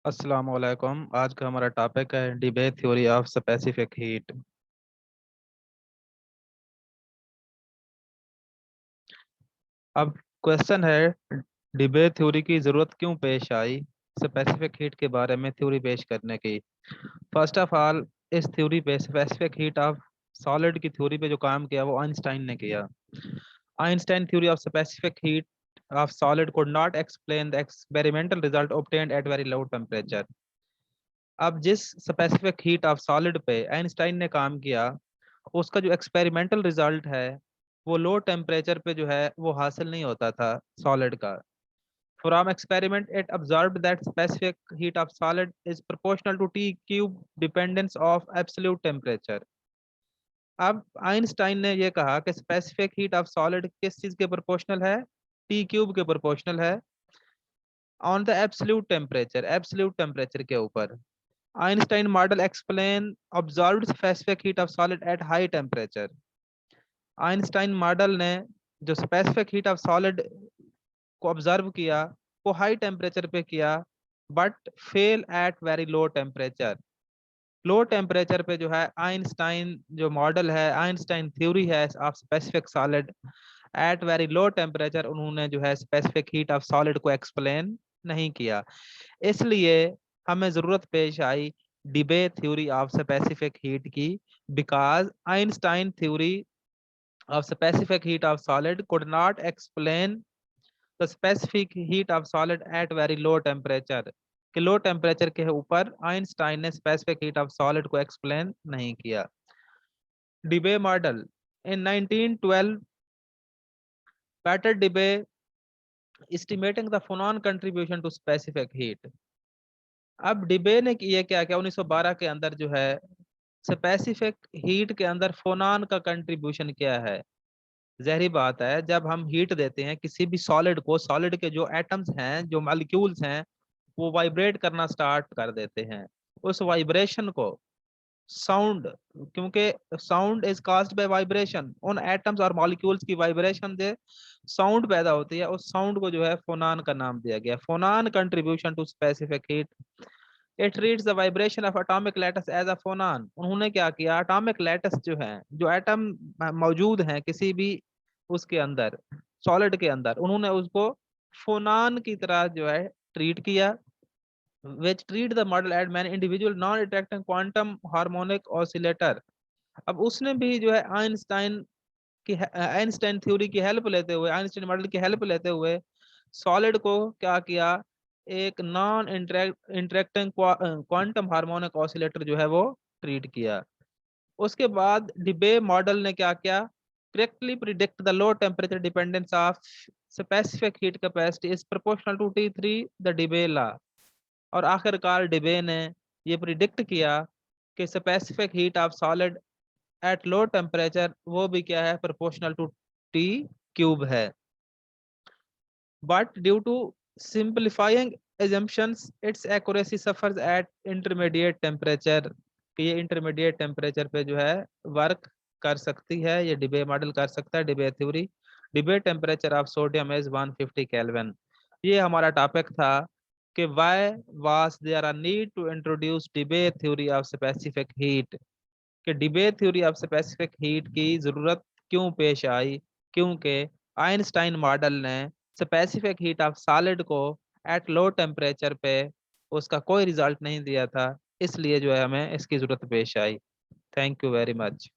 अस्सलाम वालेकुम। आज का हमारा टॉपिक है Debye theory of specific heat. अब क्वेश्चन है, डिबे थ्योरी की ज़रूरत क्यों पेश आई स्पेसिफिक हीट के बारे में थ्योरी पेश करने की। फर्स्ट ऑफ ऑल, इस थ्योरी पे स्पेसिफिक हीट ऑफ सॉलिड की थ्योरी पे जो काम किया वो आइंस्टाइन ने किया। Einstein theory of specific heat of solid could not explain the experimental result obtained at very low temperature। अब जिस स्पेसिफिक हीट ऑफ सॉलिड पे आइंस्टाइन ने काम किया, उसका जो एक्सपेरिमेंटल रिजल्ट है वो लो टेम्परेचर पे जो है वो हासिल नहीं होता था सॉलिड का। From experiment it observed that specific heat of solid is proportional to T cube dependence of absolute temperature. अब आइंस्टाइन ने ये कहा कि स्पेसिफिक हीट ऑफ सॉलिड किस चीज के प्रोपोर्शनल है, टी क्यूब के प्रोपोर्शनल है ऑन द एब्सोल्यूट टेम्परेचर के ऊपर। Einstein model explain observed specific heat of solid at high temperature। Einstein model ने जो स्पेसिफिक हीट ऑफ सॉलिड को ऑब्जर्व किया वो हाई टेम्परेचर पे किया, but fail at very low temperature. Low temperature पे जो है आइंस्टाइन जो मॉडल है, आइंस्टाइन थ्योरी है of specific solid, at very low temperature उन्होंने जो है स्पेसिफिक हीट ऑफ सॉलिड को एक्सप्लेन नहीं किया। इसलिए हमें जरूरत पेश आई Debye theory of specific heat की, because Einstein theory of specific heat of solid could not explain the specific heat of solid at very low temperature. कि लो टेम्परेचर के ऊपर आइंस्टाइन ने स्पेसिफिक हीट ऑफ सॉलिड को explain नहीं किया। Debye model in 1912 Peter Debye estimating the phonon contribution to specific heat. अब Debye ने ये क्या किया 1912 के अंदर जो है स्पेसिफिक हीट के अंदर फोनान का कंट्रीब्यूशन क्या है। जहरी बात है, जब हम हीट देते हैं किसी भी सॉलिड को, सॉलिड के जो एटम्स हैं, जो मॉलिक्यूल्स हैं, वो वाइब्रेट करना स्टार्ट कर देते हैं। उस वाइब्रेशन को साउंड, क्योंकि sound is caused bye vibration, उन एटम्स और मॉलिक्यूल्स की वाइब्रेशन से साउंड पैदा होती है। उस साउंड को जो है फोनान का नाम दिया गया, phonon contribution to specific heat. It reads the vibration of atomic lattice as a phonon. उन्होंने क्या किया, एटॉमिक लैटिस जो है, जो एटम मौजूद हैं किसी भी उसके अंदर, सॉलिड के अंदर, उन्होंने उसको फोनान की तरह जो है ट्रीट किया। which treat the model as many individual non-interacting quantum harmonic oscillator। अब उसने भी जो है आइंस्टाइन थ्योरी की हेल्प लेते हुए, आइंस्टाइन मॉडल की हेल्प लेते हुए सॉलिड को क्या किया, एक non interacting quantum harmonic oscillator जो है वो ट्रीट किया। उसके बाद डिबे मॉडल ने क्या किया, correctly predict the low temperature dependence of specific heat capacity is proportional to T3 the Debye law. और आखिरकार डिबे ने ये प्रिडिक्ट किया कि specific heat of solid at low temperature वो भी क्या है, प्रोपोर्शनल टू टी क्यूब है। But due to simplifying assumptions its accuracy suffers at intermediate temperature। कि ये इंटरमीडिएट टेम्परेचर पे जो है वर्क कर सकती है, ये डिबे मॉडल कर सकता है, Debye theory. Debye temperature of sodium is 150 kelvin. ये हमारा टॉपिक था कि why was there a need to introduce Debye theory of specific heat. कि Debye theory of specific heat की जरूरत क्यों पेश आई, क्योंकि आइंस्टाइन मॉडल ने स्पेसिफिक हीट ऑफ सॉलिड को एट लो टेम्परेचर पे उसका कोई रिजल्ट नहीं दिया था, इसलिए जो है हमें इसकी जरूरत पेश आई। Thank you very much.